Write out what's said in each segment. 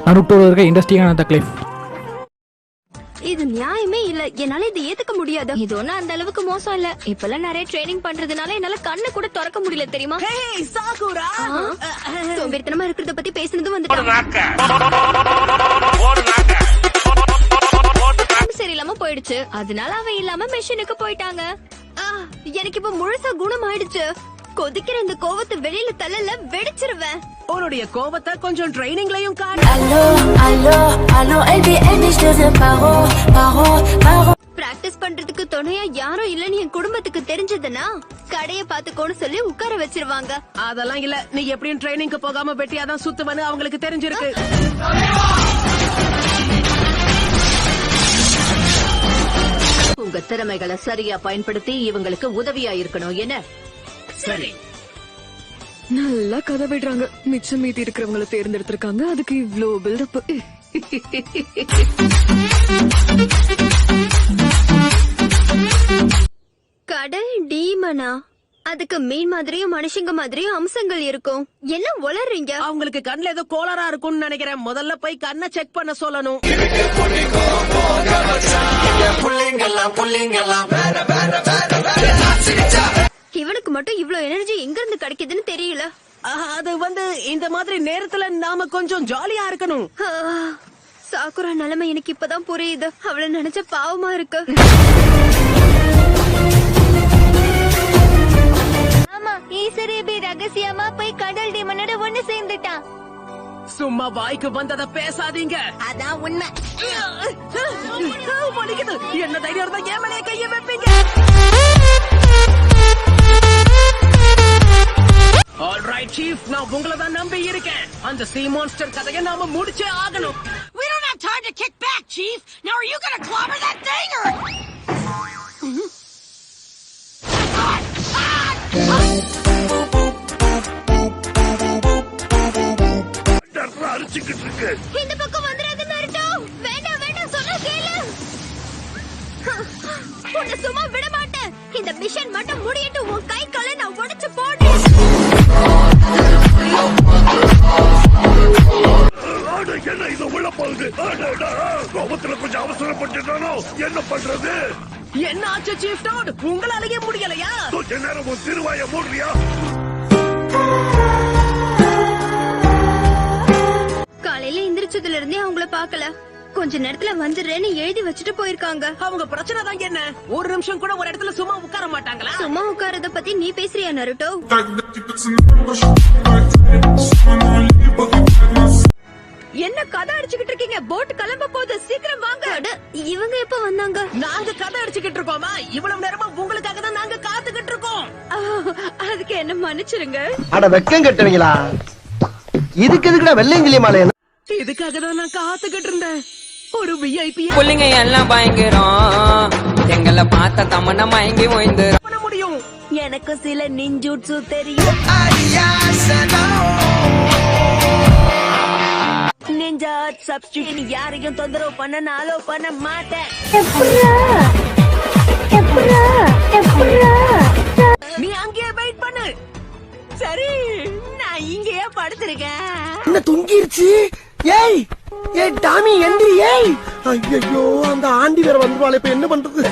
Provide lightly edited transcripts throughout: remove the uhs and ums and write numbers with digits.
நருட்டோவில் இருக்க இன்ட்ரெஸ்டிங்கான தக்லீஃப். இது நியாயமே இல்ல. என்னால இதை ஏத்துக்க முடியாது. இது ஒன்னும் அந்த அளவுக்கு மோசம் இல்ல. இப்பெல்லாம் நிறைய ட்ரைனிங் பண்றதுனால என்னால கண்ணு கூட திறக்க முடியல தெரியுமா? சோம்பேறித்தனமா இருக்கிறத பத்தி பேசுனதும் வந்துட்டாங்க. சரியில்லாம போயிடுச்சு. அதனால அவ இல்லாம மெஷினுக்கு போயிட்டாங்க. எனக்கு இப்ப முழுசா குணம் ஆயிடுச்சு. கொதிக்கிற இந்த கோவத்தை வெளியில தள்ளல வெடிச்சிருவேன். உன்னுடைய கோவத்தை கொஞ்சம் ட்ரைனிங்லயும் காண. பிராக்டிஸ் பண்றதுக்கு துணையா யாரும் இல்லன்னு என் குடும்பத்துக்கு தெரிஞ்சதுன்னா கடைய பாத்துக்கோன்னு சொல்லி உட்கார வச்சிருவாங்க. அதெல்லாம் இல்ல, நீ எப்படியும் ட்ரைனிங்க்கு போகாம வெட்டியாதான் சுத்துவன்னு அவங்களுக்கு தெரிஞ்சிருக்கு. உங்க திறமைகளை சரியா பயன்படுத்தி இவங்களுக்கு உதவியா இருக்கணும். என்ன சரி, நல்லா கதை விடுறாங்க. மிச்சம் மீதி இருக்கிறவங்களை தேர்ந்தெடுத்திருக்காங்க. அதுக்கு இவ்ளோ பில்டப். கடல் டீமனா? அதுக்கு மீன் மாதிரியும் மனுஷங்க மாதிரியும் அம்சங்கள் இருக்கும். என்ன உளறீங்க? அவங்களுக்கு கண்ணுல ஏதோ கோளாரா இருக்கும்னு நினைக்கிறேன். முதல்ல போய் கண்ணை செக் பண்ண சொல்லணும். இவனுக்கு மட்டும் இவ்ளோ எனர்ஜி எங்க இருந்து கிடைக்குதுன்னு தெரியல. அது இந்த மாதிரி நேரத்துல நாம கொஞ்சம் ஜாலியா இருக்கணும். சாக்குரா நிலைமை எனக்கு இப்பதான் புரியுது. அவளை நினைச்ச பாவமா இருக்கு. ஆமா, ஈஸ்வரேபி ரகசியமா போய் கடல் டீமனோட ஒண்ணு சேர்ந்துட்டான். சும்மா வாய்க்கு வந்தத பேசாதீங்க. அதான் உண்மை. என்ன தைரியம் தான் ஏன் மேலே கைய வைப்பீங்க? ஆல்ரைட் சீஃப், நான் உங்களை தான் நம்பி இருக்கேன். அந்த சீ மான்ஸ்டர் கதையை நாம முடிச்சே ஆகணும். We don't have time to kick back, Chief. Now are you gonna clobber that thing or? இந்த பக்கம் வந்துடாத நருட்டோ. வேண்டாம் வேண்டாம், சொன்னா கேளு. உன்னை சும்மா விட மாட்டேன். இந்த மிஷன் மட்டும் முடியட்டும். உன் கை காலை நான் உடைச்சு போடுறேன். என்ன இது உள்ள போகுது? கோபத்துல கொஞ்சம் அவசரப்பட்டுட்டானோ? என்ன பண்றது? என்ன ஆச்சு சீஃப் டாட்? உங்களாலேயே முடியலையா? கொஞ்ச நேரம் உன் திருவாய மூடுறியா? காலையில எந்திரிச்சதுல இருந்தே அவங்கள பாக்கல. கொஞ்ச நேரத்துல வந்துடுறேன்னு எழுதி வச்சுட்டு போயிருக்காங்க. அவங்க பிரச்சனை தான் என்ன? ஒரு நிமிஷம் கூட ஒரு இடத்துல சும்மா உட்கார மாட்டாங்களா? சும்மா உட்காரத பத்தி நீ பேசுறியா நருட்டோ? என்ன கதை அடிச்சுக்கிட்டு இருக்கீங்க? போட் கிளம்ப போகுது, சீக்கிரம் வாங்க. இவங்க எப்ப வந்தாங்க? நாங்க கதை அடிச்சுக்கிட்டு இருக்கோமா? இவ்வளவு நேரமா உங்களுக்காக தான் நாங்க காத்துக்கிட்டு இருக்கோம். அதுக்கு என்ன மன்னிச்சிருங்க. அட வெக்கம் கட்டுவீங்களா? இதுக்கு எதுக்குடா வெள்ளையங்கிலி மாலை? இதுக்காக தான் நான் காத்துக்கிட்டு இருந்தேன். ஒரு விஐபி புள்ளிங்க எல்லாம் பயங்கரம். எங்களை பார்த்த தமன்னா மயங்கி ஓய்ந்துரும். பண்ண முடியும். எனக்கு சில நிஞ்சுட்சு தெரியும். Ninja substitute. யாரையும் தொந்தரவு பண்ண நாளோ பண்ண மாட்டேன். நீ அங்கேயே வெயிட் பண்ணு. சரி, நான் இங்கேயே படுத்திருக்கேன். என்ன தொங்கிருச்சு? ஏய் ஏய் டாமி எந்திரி. ஏய் ஐயோ, அந்த ஆண்டி வேற வந்துவாளே, இப்ப என்ன பண்றது?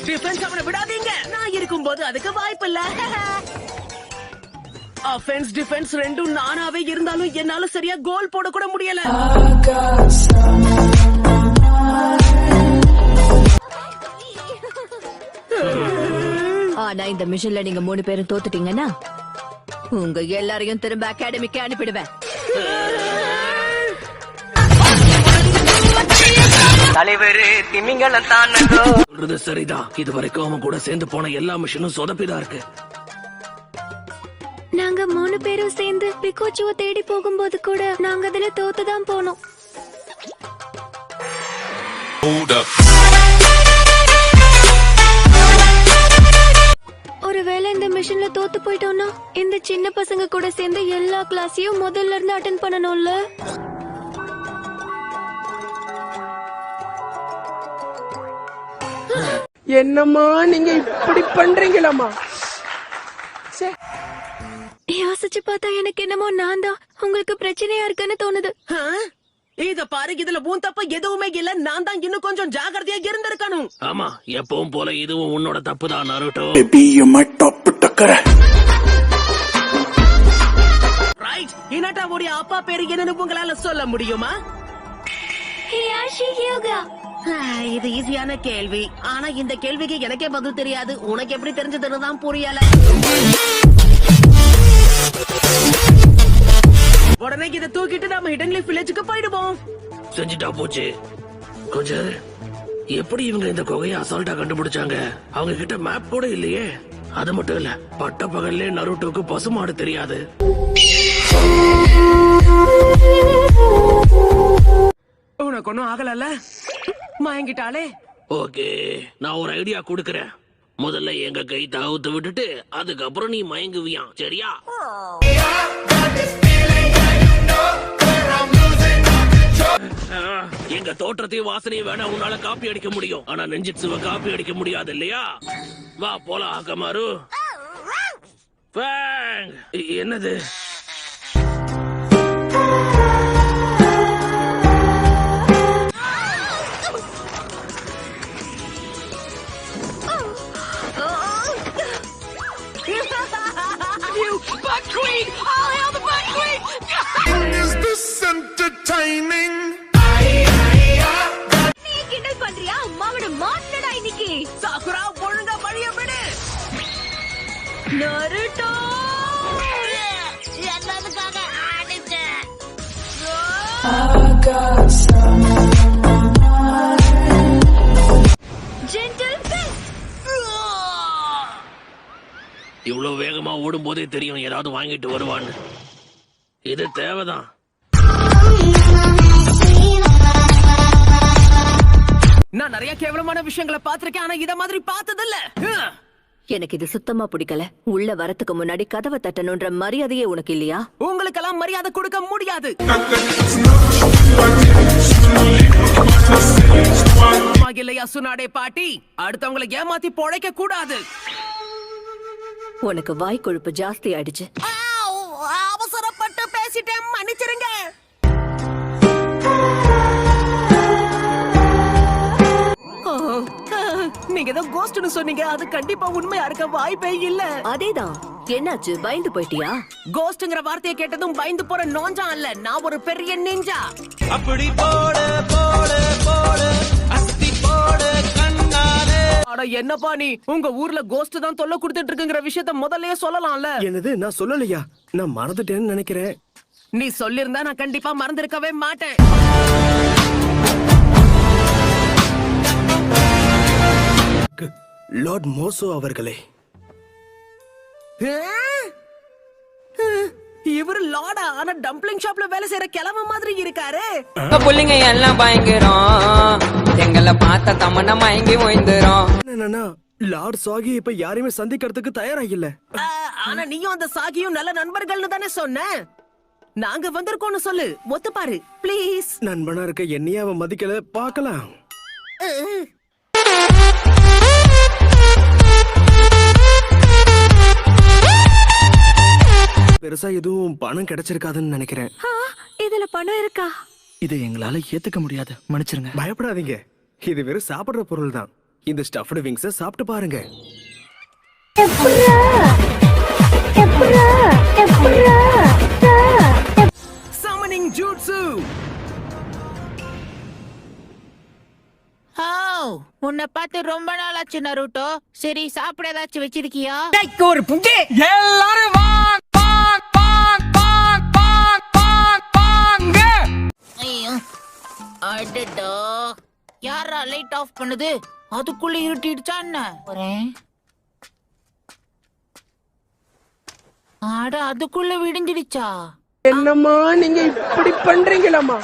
டிஃபென்ஸ் அவனை விடாதீங்க. நான் இருக்கும்போது அதுக்கு வாய்ப்பு இல்ல. ஆஃபென்ஸ் டிஃபென்ஸ் ரெண்டும் நானாவே இருந்தாலும் என்னால சரியா கோல் போட கூட முடியல. ஆனா இந்த மிஷன்ல நீங்க 3 பேரும் தோத்துட்டீங்கன்னா உங்க எல்லாரையும் திரும்ப அகாடமிக்கு அனுப்பிடுவேன். தலைவர் திமிங்கலம் தான் சொல்றது சரிதான். இது வரைக்கும் அவன் கூட சேர்ந்து போன எல்லா மிஷனும் சொதப்பிதான் இருக்கு. நாங்க 3 பேரும் சேர்ந்து பிகோச்சுவை தேடி போகும்போது கூட நாங்க அதுல தோத்துதான் போனோம். ஒருவேளை இந்த மிஷன்ல தோத்து போயிட்டோம்னா இந்த சின்ன பசங்க கூட சேர்ந்து எல்லா கிளாஸையும் முதல்ல இருந்து அட்டெண்ட் பண்ணணும்ல. என்னம்மா நீங்க இப்படி பண்றீங்களாமா? யோசிச்சு பார்த்தா எனக்கு என்னமோ நான் தான் உங்களுக்கு பிரச்சனையா இருக்குன்னு தோணுது. ஆ? இத பாரு, இதுல உன் தப்பு எதுவுமே இல்ல. நான் தான் இன்னும் கொஞ்சம் ஜாகிரதையா இருந்திருக்கணும். ஆமா, எப்பவும் போல இதுவும் உன்னோட தப்புதான் நருட்டோ. ரைட், இனாட்டாவுடைய அப்பா பேரு என்னன்னு உங்களால சொல்ல முடியுமா? ஹியாஷி ஹியோகா. இது ஈஸியான கேள்வி. ஆனா இந்த கேள்விக்கு எனக்கே பதில் தெரியாது. உனக்கு எப்படி தெரிஞ்சதுன்னு தான் புரியல. உடனே இதை தூக்கிட்டு நாம ஹிடன் லீஃப் வில்லேஜுக்கு போயிடுவோம். செஞ்சுட்டா போச்சு. கொஞ்சம் எப்படி இவங்க இந்த குகையை அசால்ட்டா கண்டுபிடிச்சாங்க? அவங்க கிட்ட மேப் கூட இல்லையே. அது மட்டும் இல்ல, பட்ட பகல்லே நருட்டோக்கு பசுமாடு தெரியாது. உனக்கு ஒன்னும் ஆகலல்ல? மயங்கிட்டாலே. ஓகே, நான் ஒரு ஐடியா கொடுக்கறேன். முதல்ல எங்க கை தவுத்து விட்டுட்டு அதுக்கப்புறம் நீ மயங்குவியான், சரியா? எங்க தோற்றத்தையும் வாசனையும் வேணா உன்னால காப்பி அடிக்க முடியும், ஆனா நெஞ்சிட்சுவ காப்பி அடிக்க முடியாது இல்லையா? வா போலாம் ஆக்கமாரு. என்னது? Butt Queen! I'll hail the Butt Queen! Is this entertaining? நீ கிண்டல் பண்றியா? அம்மாவோட மாட்டடா இன்னைக்கு. சாக்குரா, ஒழுங்கா வழிய விடு. நருட்டோ. என்னதுக்காக அடிச்சேன்? Gentle best. இவ்வளவு வேகமா ஓடும் போதே தெரியும் ஏதாவது வாங்கிட்டு வருவான்னு. இது தேவைதான். நான் நிறைய கேவலமான விஷயங்களை பார்த்திருக்கேன், ஆனா இத மாதிரி பார்த்ததில்ல. எனக்கு இது சுத்தமா பிடிக்கல. உள்ள வரத்துக்கு முன்னாடி கதவை தட்டணும்ன்ற மரியாதையே உனக்கு இல்லையா? உங்களுக்கெல்லாம் மரியாதை கொடுக்க முடியாது. இல்லையா சுனாடே பாட்டி? அடுத்தவங்களை ஏமாத்தி பொழைக்க கூடாது. உனக்கு வாய் கொழுப்பு ஜாஸ்தி ஆயிடுச்சு. அவசரப்பட்டு பேசிட்டேன், மன்னிச்சிருங்க. நீங்க ஏதோ கோஸ்ட்னு சொன்னீங்க, அது கண்டிப்பா உண்மையா இருக்க வாய்ப்பே இல்ல. அதேதான். என்னாச்சு, பயந்து போயிட்டியா? கோஸ்ட்ங்கிற வார்த்தையை கேட்டதும் பயந்து போற நோஞ்சா இல்ல, நான் ஒரு பெரிய நிஞ்சா. அப்படி போடு போடு போடு அஸ்தி போடு கண்ணாலே. அட என்னப்பா நீ, உங்க ஊர்ல கோஸ்ட் தான் தொல்லை கொடுத்துட்டு இருக்குங்கிற விஷயத்த முதல்லயே சொல்லலாம்ல. என்னது, நான் சொல்லலையா? நான் மறந்துட்டேன்னு நினைக்கிறேன். நீ சொல்லிருந்தா நான் கண்டிப்பா மறந்திருக்கவே மாட்டேன். லார்ட் மோசோ அவர்களே. இவரு லார்டா? ஆனா டம்ப்ளிங் ஷாப்ல வேலை செய்யற கிழமை மாதிரி இருக்காரு. புள்ளிங்க எல்லாம் பயங்கரம், எங்களை பார்த்த தமன்னா மயங்கி ஓய்ந்துரும். என்னன்னா லார்ட் சாகி இப்ப யாரையுமே சந்திக்கிறதுக்கு தயாராகில்ல. ஆனா நீயும் அந்த சாகியும் நல்ல நண்பர்கள்னு தானே சொன்ன. நாங்க வந்திருக்கோம்னு சொல்லு, ஒத்து பாரு ப்ளீஸ். நண்பனா இருக்க என்னையே அவன் மதிக்கல, பார்க்கலாம். பெருசா எதுவும் பணம் கிடைச்சிருக்காதுன்னு நினைக்கிறேன். இதுல பணம் இருக்கா? இதை எங்களால ஏத்துக்க முடியாது, மன்னிச்சிருங்க. பயப்படாதீங்க, இது வெறும் சாப்பிடுற பொருள் தான். இந்த ஸ்டஃப்டு விங்ஸ சாப்பிட்டு பாருங்க. சமனிங் ஜூட்சு. உன்னை பார்த்து ரொம்ப நாள் ஆச்சு நருட்டோ. சரி, சாப்பிட ஏதாச்சும் வச்சிருக்கியா? ஒரு புட்டி. எல்லாரும் வாங்க வாங்க வாங்க வாங்க வாங்க வாங்க. ஐயோ, அடடா, யாரா லைட் ஆஃப் பண்ணுது? அதுக்குள்ள இருட்டிடுச்சா என்ன? ஆட, அதுக்குள்ள விடிஞ்சிடுச்சா? என்னம்மா நீங்க இப்படி பண்றீங்களாமா?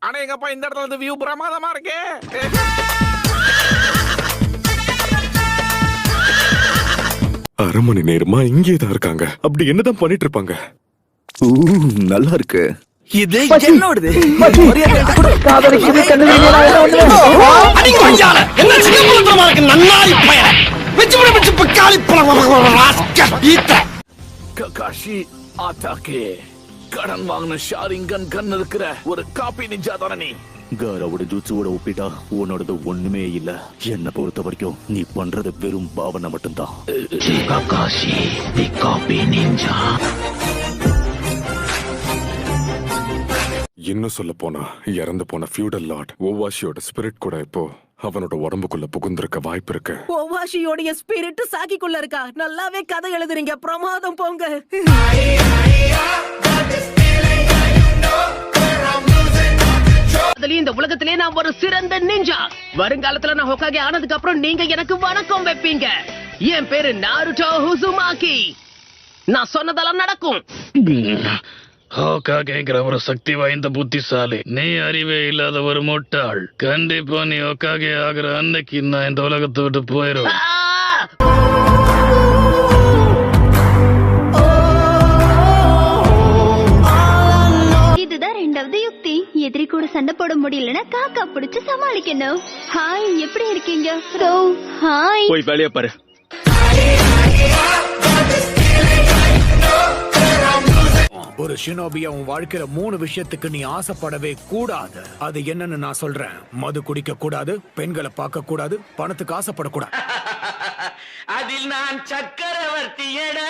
ஆனா எங்கப்பா இந்த இடத்துல இருந்து வியூ பிரமாதமா இருக்கு. அரை மணி நேரமா இங்கே தான் இருக்காங்க. அப்படி என்னதான் பண்ணிட்டு இருப்பாங்க? நல்லா இருக்கு. இது என்னோடது. காதலிக்குது கண்ணு அடி கொஞ்சால என்ன சின்ன புள்ளத்தனமா இருக்கு நன்னாரி பையன் வெச்சு புடி வெச்சு பக்காளி பழம் ராஸ்கல் ஈத்த ககாஷி ஆட்டாக்கே கடன் வாங்கின ஷாரிங்கன் கண் இருக்கிற ஒரு காப்பி நிஞ்சா தானே நீ. காராவோட ஜூட்ஸுவோட ஒப்பிட்டா உன்னோடது ஒண்ணுமே இல்ல. என்ன பொறுத்த வரைக்கும் நீ பண்றது வெறும் பாவனை மட்டும்தான். ககாஷி தி காப்பி நிஞ்சா. இன்னும் சொல்ல போனா இறந்து போன ஃபியூடல் லார்ட் ஓவாஷியோட ஸ்பிரிட் கூட இப்போ அவனோட உடம்புக்குள்ள புகுந்திருக்க வாய்ப்பு இருக்கு. ஓவாஷியோடைய ஸ்பிரிட் சாக்கிக்குள்ள இருக்கா? நல்லாவே கதை எழுதுறீங்க, பிரமாதம் போங்க. இந்த உலகத்திலே நான் ஒரு சிறந்த நிஞ்சா. வருங்காலத்துல நான் ஹோகாகே ஆனதுக்கு அப்புறம் நீங்க எனக்கு வணக்கம் வைப்பீங்க. என் பேரு நாருட்டோ உசுமாக்கி. நான் சொன்னதெல்லாம் நடக்கும். ஹோகாகேங்கிற ஒரு சக்தி வாய்ந்த புத்திசாலி, நீ அறிவே இல்லாத ஒரு முட்டாள். கண்டிப்பா நீ ஹோகாகே ஆகிற அன்னைக்கு நான் இந்த உலகத்தை விட்டு போயிடும். இதுதான் ரெண்டாவது யுக்தி. எதிரி கூட சண்டை போட முடியலன்னா காக்கா பிடிச்சு சமாளிக்கணும். ஹாய், எப்படி இருக்கீங்க? ஹாய். போய் வேலைய பாரு. ஒரு ஷினோபியா உன் வாழ்க்கையில 3 விஷயத்துக்கு நீ ஆசைப்படவே கூடாது. அது என்னன்னு நான் சொல்றேன். மது குடிக்க கூடாது, பெண்களை பார்க்க கூடாது, பணத்துக்கு ஆசைப்படக்கூடாது. அதில் நான் சக்கரவர்த்தியடா.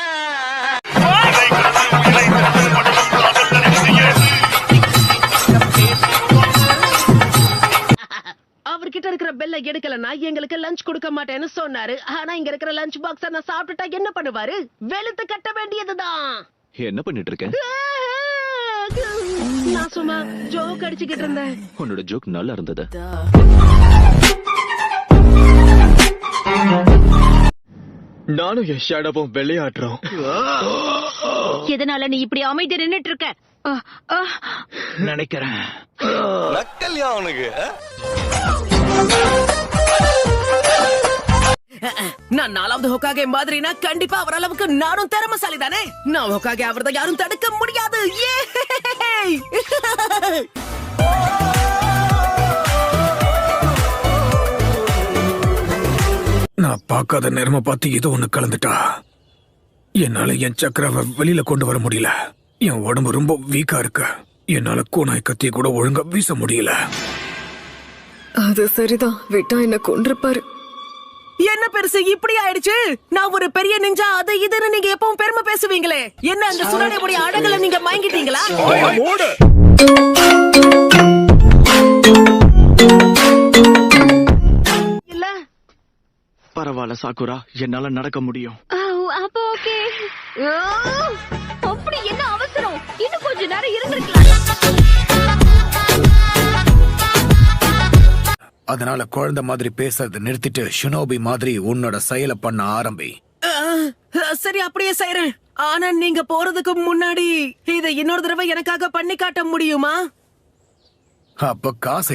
அவர்கிட்ட இருக்கிற பெல்ல எடுக்கலன்னா எங்களுக்கு லஞ்ச் கொடுக்க மாட்டேன்னு சொன்னாரு. ஆனா இங்க இருக்கிற லஞ்ச் பாக்ஸ நான் சாப்பிட்டுட்டா என்ன பண்ணுவாரு? வெளுத்து கட்ட வேண்டியதுதான். என்ன பண்ணிட்டு இருக்க? நான் சும்மா ஜோக் அடிச்சுக்கிட்டு இருந்தேன். உன்னோட ஜோக் நல்லா இருந்தது. நானும் என் ஷேடோவும் விளையாடுறோம். எதனால நீ இப்படி அமைதி நின்னுட்டு இருக்க? நினைக்கிறேன் நக்கல்யா அவனுக்கு. நான் 4வது ஹோகாகே மாதிரினா கண்டிப்பா அவர் அளவுக்கு நானும் திறமைசாலி தானே. நான் ஹோகாகே அவர்தான் யாரும் தடுக்க முடியாது. நான் பார்க்காத நேரமா பார்த்து ஏதோ ஒண்ணு கலந்துட்டா. என்னால என் சக்கரவை வெளியில கொண்டு வர முடியல. என் உடம்பு ரொம்ப வீக்கா இருக்கு. என்னால கூனாய் கத்திய கூட ஒழுங்கா வீச முடியல. அது சரிதான், விட்டா என்ன கொன்றுப்பாரு. என்ன பெருசு இப்படி ஆயிடுச்சு? நான் ஒரு பெரிய நிஞ்சா, அது இதுன்னு நீங்க எப்பவும் பெருமை பேசுவீங்களே. என்ன அந்த சுரணையுடைய அழகுல நீங்க மயங்கிட்டீங்களா? இல்ல பரவாயில்ல சாக்குரா, என்னால நடக்க முடியும். அப்ப ஓகே. அப்படி என்ன அவசரம்? இன்னும் கொஞ்ச நேரம் இருந்திருக்கலாம். அதனால குழந்தை மாதிரி பேசுறது நிறுத்திட்டு ஷினோபி மாதிரி உன்னோட செயலை பண்ண ஆரம்பி. சரி, அப்படியே செய்றேன். ஆனா நீங்க போறதுக்கு முன்னாடி இதை இன்னொரு தடவை எனக்காக பண்ணி காட்ட முடியுமா? அப்ப காசு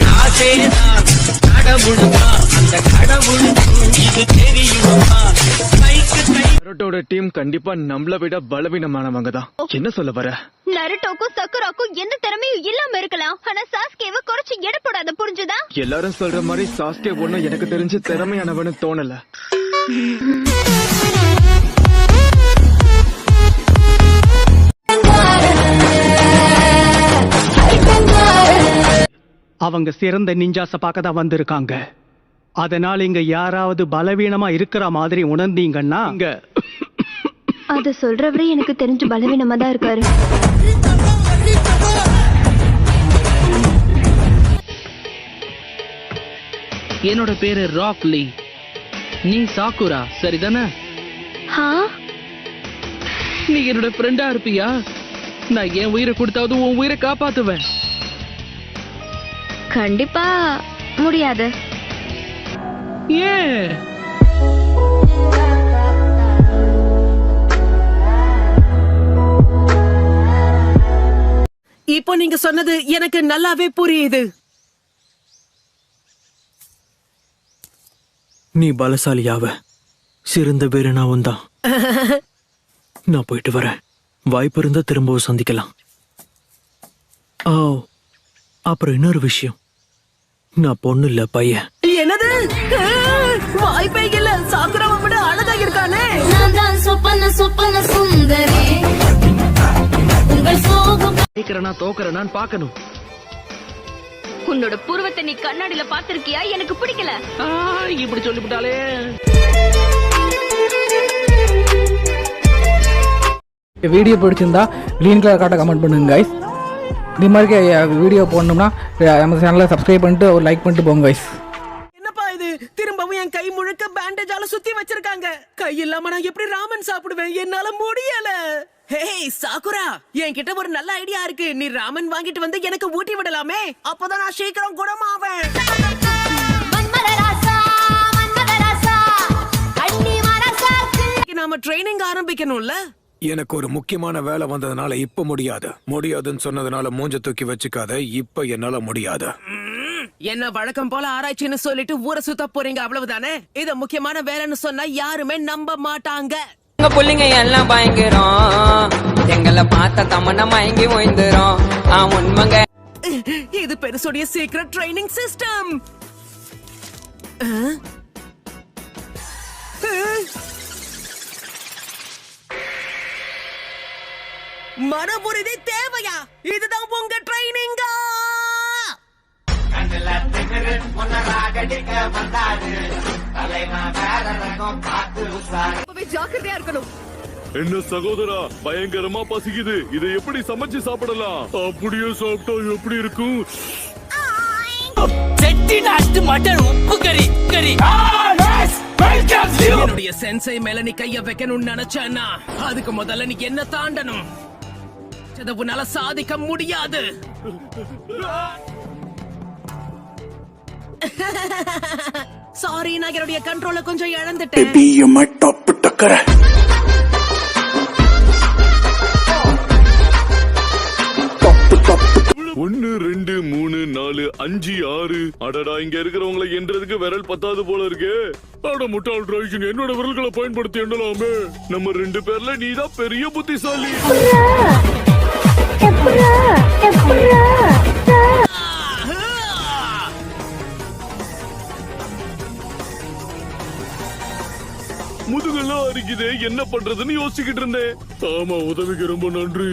நருட்டோட டீம் கண்டிப்பா நம்மள விட பலவீனமானவங்க தான். என்ன சொல்ல வர? நருட்டோக்கும் சக்குராக்கும் எந்த திறமையும் இல்லாம இருக்கலாம். ஆனா சாஸ்கேவை குறைச்சு எடை போடாத, புரிஞ்சுதா? எல்லாரும் சொல்ற மாதிரி சாஸ்கே ஒண்ணும் எனக்கு தெரிஞ்சு திறமையானவனு தோணல. அவங்க சிறந்த நிஞ்சாச பார்க்க தான் வந்திருக்காங்க. அதனால இங்க யாராவது பலவீனமா இருக்கிற மாதிரி உணர்ந்தீங்கன்னா இங்க அத சொல்றவரே எனக்கு தெரிஞ்சு பலவீனமா தான் இருக்காரு. என்னோட பேரு ராக் லீ. நீ சாக்குரா சரிதானே? நீ என்னோட ஃப்ரெண்டா இருப்பியா? நான் என் உயிரை கொடுத்தாவது உன் உயிரை காப்பாத்துவேன். கண்டிப்பா முடியாது. ஏன்? இப்போ நீங்க சொன்னது எனக்கு நல்லாவே புரியுது. நீ பலசாலியாவ, சிறந்த வீரனாவும் தான். நான் போயிட்டு வரேன். வாய்ப்பு இருந்தா திரும்பவும் சந்திக்கலாம். ஓ, அப்புறம் இன்னொரு விஷயம், நான் பொண்ணு இல்ல பையன். என்னது? வாய்ப்பே இல்ல. சாக்குராவை விட அழகா இருக்கானே. ஜெயிக்கிறனா தோக்கறனான்னு பார்க்கணும். உன்னோட புருவத்தை நீ கண்ணாடியில பாத்திருக்கியா? எனக்கு பிடிக்கல. இப்படி சொல்லிவிட்டாலே. வீடியோ பிடிச்சிருந்தா கிரீன் கலர் காட்ட கமெண்ட் பண்ணுங்க கைஸ். இது மாதிரி வீடியோ போடணும்னா நம்ம சேனலை சப்ஸ்கிரைப் பண்ணிட்டு ஒரு லைக் பண்ணிட்டு போங்க கைஸ். என்னப்பா இது? திரும்பவும் என் கை முழுக்க பேண்டேஜால சுத்தி வச்சிருக்காங்க. கை இல்லாம நான் எப்படி ராமன் சாப்பிடுவேன்? என்னால முடியல. ஹே சாக்குரா, என்கிட்ட ஒரு நல்ல ஐடியா இருக்கு. நீ ராமன் வாங்கிட்டு வந்து எனக்கு ஊட்டி விடலாமே. அப்பதான் நான் சீக்கிரம் குணமாவேன். நாம ட்ரைனிங் ஆரம்பிக்கணும்ல. எனக்கு ஒரு முக்கியமான வேலை வந்ததுனால இப்ப முடியாதுன்னு சொன்னதுனால மூஞ்ச தூக்கி வச்சுக்காத. இப்ப என்னால முடியாது. என்ன வழக்கம் போல ஆராய்ச்சின்னு சொல்லிட்டு ஊரை சுத்த போறீங்க, அவ்வளவுதானே? இத முக்கியமான வேலைன்னு சொன்னா யாருமே நம்ப மாட்டாங்க. எங்க புள்ளிங்க எல்லாம் பயங்கரம், எங்களை பார்த்த தமன்னா மயங்கி ஓய்ந்துரும். உண்மைங்க, இது பெருசுடைய சீக்ரெட் ட்ரைனிங் சிஸ்டம். மனபுரிதி தேவையா? இதுதான் உங்க ட்ரைனிங்கா? ஜாக்கிரதையா இருக்கணும். என்ன சகோதரா, பயங்கரமா பசிக்குது. இதை எப்படி சமைச்சு சாப்பிடலாம்? அப்படியே சாப்பிட்டா எப்படி இருக்கும்? செட்டிநாட்டு மட்டன் உப்பு கறி. என்னுடைய சென்சை மேல நீ கைய வைக்கணும்னு நினைச்சேன்னா அதுக்கு முதல்ல நீ என்ன தாண்டணும். உன்னால சாதிக்க முடியாது. சாரி, நான் என்னுடைய கண்ட்ரோல கொஞ்சம் இழந்துட்டேன். 1 2 3 4 5 6. அடடா, இங்க இருக்கிறவங்களை என்றதுக்கு விரல் பத்தாது போல இருக்கு. அட முட்டாள் டிரைஜன், என்னோட விரல்களை பயன்படுத்தி எண்ணலாமே. நம்ம 2 பேர்ல நீதான் பெரிய புத்திசாலி. முதுகெல்லாம் அரிக்குதே, என்ன பண்றதுன்னு யோசிச்சுக்கிட்டு இருந்தேன். ஆமா, உதவிக்கு ரொம்ப நன்றி.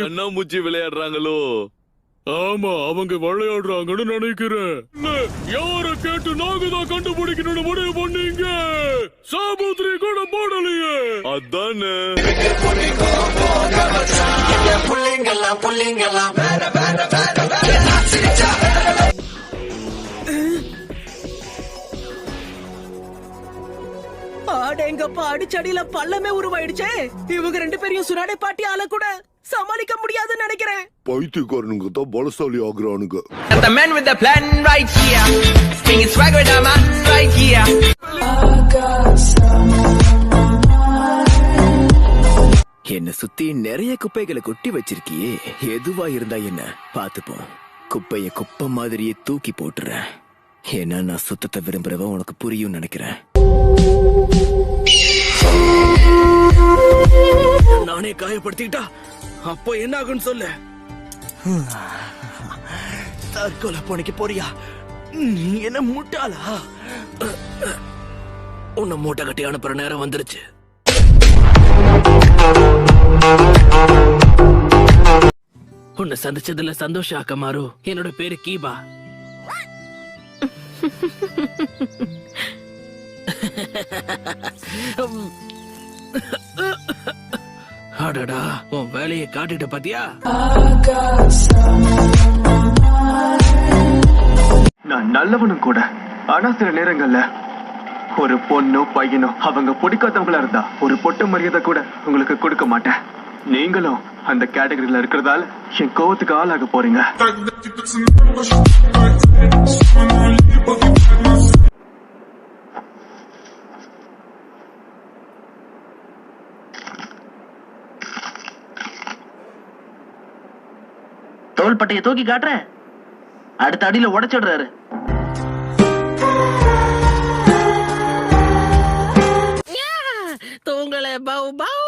கண்ணாமூச்சி விளையாடுறாங்களோ? ஆமா, அவங்க விளையாடுறாங்கன்னு நினைக்கிறேன். யார கேட்டு நாங்க தான் கண்டுபிடிக்கணும்னு முடிவு பண்ணீங்க. சாபுத்ரி கூட போடலையே, அதானே. ஆடேங்கப்பா, அடிச்சடியில பள்ளமே உருவாயிடுச்சே. இவங்க 2 பேரையும் சுனாடே பாட்டி ஆள கூட சமாளிக்க முடியாதுன்னு நினைக்கிறேன். பைத்தியக்காரனுங்க தான் பலசாலி ஆகுறானுங்க. The man with the plan right here, singing swag with the man right here. என்ன சுத்தி நிறைய குப்பைகளை கொட்டி வச்சிருக்கியே. எதுவா இருந்தா என்ன பாத்துப்போம். குப்பைய குப்பை மாதிரியே தூக்கி போட்டுறேன். ஏன்னா நான் சுத்தத்தை விரும்புறவன் உனக்கு புரியும் நினைக்கிறேன். நானே காயப்படுத்திக்கிட்டா அப்போ என்ன ஆகுன்னு சொல்லு. தற்கொலை போனிக்கு போறியா? நீ என்ன முட்டாளா? உன்னை மூட்டை கட்டி அனுப்புற நேரம் வந்துருச்சு. உன்னை சந்திச்சதுல சந்தோஷம் அக்கமாரு. என்னோட பேரு கீபா. அடடா, உன் வேலையை காட்டிட்ட பாத்தியா? நான் நல்லவனும் கூட. ஆனா சில நேரங்கள்ல ஒரு பொண்ணோ பையனோ அவங்க பிடிக்காதவங்களா இருந்தா ஒரு பொட்ட மரியாதை கூட உங்களுக்கு கொடுக்க மாட்டேன். நீங்களும் அந்த கேட்டகரியில இருக்கிறதால என் கோவத்துக்கு ஆளாக போறீங்க. தோள்பட்டையை தூக்கி காட்டுறேன், அடுத்த அடியில உடைச்சிடுறாரு. பவு பவு.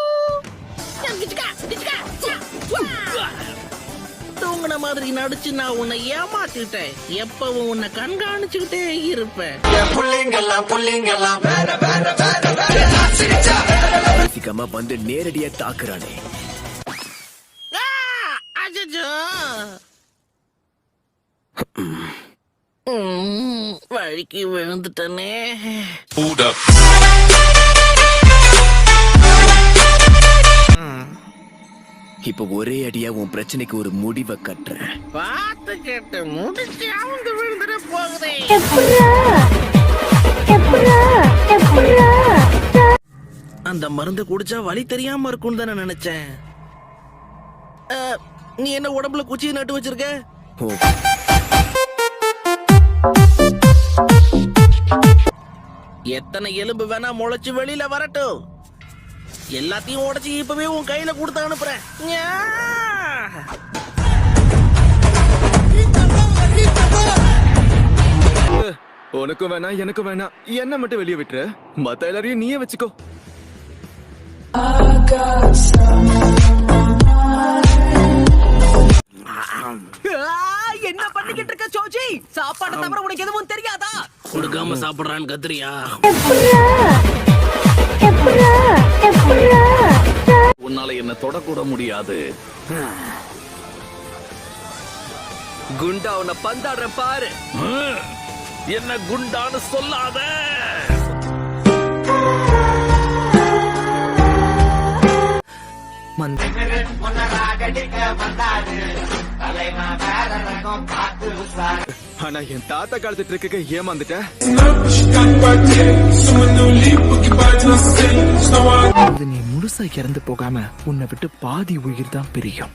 தூங்குன மாதிரி நடிச்சு நான் உன்னை ஏமாத்திட்டேன். எப்பவும் உன்னை கண்காணிச்சுக்கிட்டே இருப்பேன். சீக்கிரமா வந்து நேரடியா தாக்குறானே. அச்சச்சோ. வழிக்கு விழுந்துட்டனே. இப்ப ஒரே அடியா உன் பிரச்சனைக்கு ஒரு முடிவை கட்டுறேன். பார்த்து கேட்டு முடிச்சு அவங்க விழுந்துட போகுதே. அந்த மருந்து குடிச்சா வலி தெரியாம இருக்கும்னு தானே நினைச்சேன். நீ என்ன உடம்புல குச்சியை நட்டு வச்சிருக்க? எத்தனை எலும்பு வேணா முளைச்சு வெளியில வரட்டும். எல்லாத்தையும் உடைச்சு இப்பவே உன் கையில கொடுத்து அனுப்புறேன். உனக்கும் வேணாம் எனக்கும் வேணாம், என்ன மட்டும் வெளியே விட்டுரு, மத்த எல்லாரையும் நீயே வச்சுக்கோ. என்ன பண்ணிக்கிட்டு இருக்க சோஜி? சாப்பாடு தவிர உனக்கு எதுவும் தெரியாதா? கொடுக்காம சாப்பிடுறான்னு கத்திரியா? உன்னால என்ன தொடக்கூட முடியாது. குண்டா உன்னை பந்தாடுற பாரு. என்ன குண்டான்னு சொல்லாத. ஆனா என் தாத்தா காலத்து ட்ரிக்கு ஏமாந்துட்டேன். நீ முழுசா இறந்து போகாம உன்னை விட்டு பாதி உயிர் தான் பிரியும்.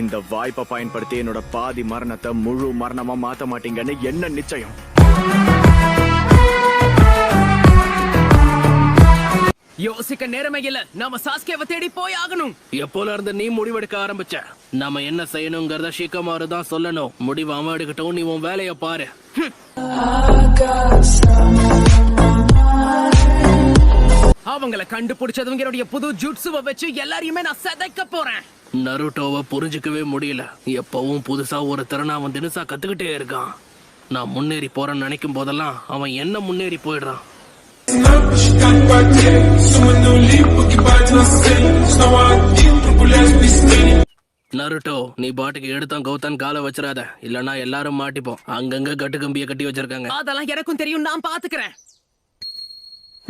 இந்த வாய்ப்பை பயன்படுத்தி என்னோட பாதி மரணத்தை முழு மரணமா மாத்த மாட்டீங்கன்னு என்ன நிச்சயம்? யோசிக்க நேரமே இல்ல, நாம சாஸ்கேவை தேடி போய் ஆகணும். எப்போல இருந்து நீ முடிவெடுக்க ஆரம்பிச்ச? நாம என்ன செய்யணுங்கிறத ஷிகமாரு தான் சொல்லணும். முடிவு அவன் எடுக்கட்டும், நீ உன் வேலைய பாரு. அவங்கள கண்டுபிடிச்சதுங்க என்னுடைய புது ஜுட்சுவை வச்சு எல்லாரையுமே நான் சதைக்க போறேன். நருட்டோவை புரிஞ்சுக்கவே முடியல. எப்பவும் புதுசா ஒரு திறனை அவன் தினசா கத்துக்கிட்டே இருக்கான். நான் முன்னேறி போறேன்னு நினைக்கும் போதெல்லாம் அவன் என்ன முன்னேறி போயிடுறான். நருட்டோ, நீ பாட்டுக்கு எடுத்தான் கௌதான் காலை வச்சிடாத, இல்லனா எல்லாரும் மாட்டிப்போம். அங்கங்க கட்டு கம்பிய கட்டி வச்சிருக்காங்க. அதெல்லாம் எனக்கும் தெரியும், நான் பாத்துக்கிறேன்.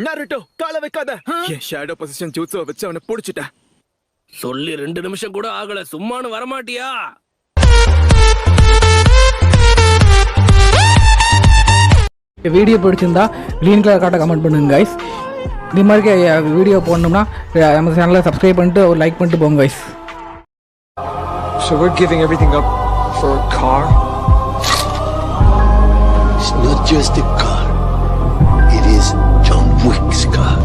நருட்டோ, காலை வைக்காத. என் ஷேடோ பொசிஷன் ஜூட்ஸுவை வச்சு அவனை புடிச்சிட்டேன். சொல்லி 2 நிமிஷம் கூட ஆகல, சும்மானு வரமாட்டியா? வீடியோ பிடிச்சிருந்தா க்ரீன் கலர் காட்ட கமெண்ட் பண்ணுங்க கைஸ். இது மாதிரி வீடியோ போடணும்னா நம்ம சேனலை சப்ஸ்கிரைப் பண்ணிட்டு ஒரு லைக் பண்ணிட்டு போங்க guys. So we're giving everything up for a car? It's not just a car. It is John Wick's car.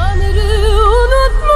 Unutmuşum.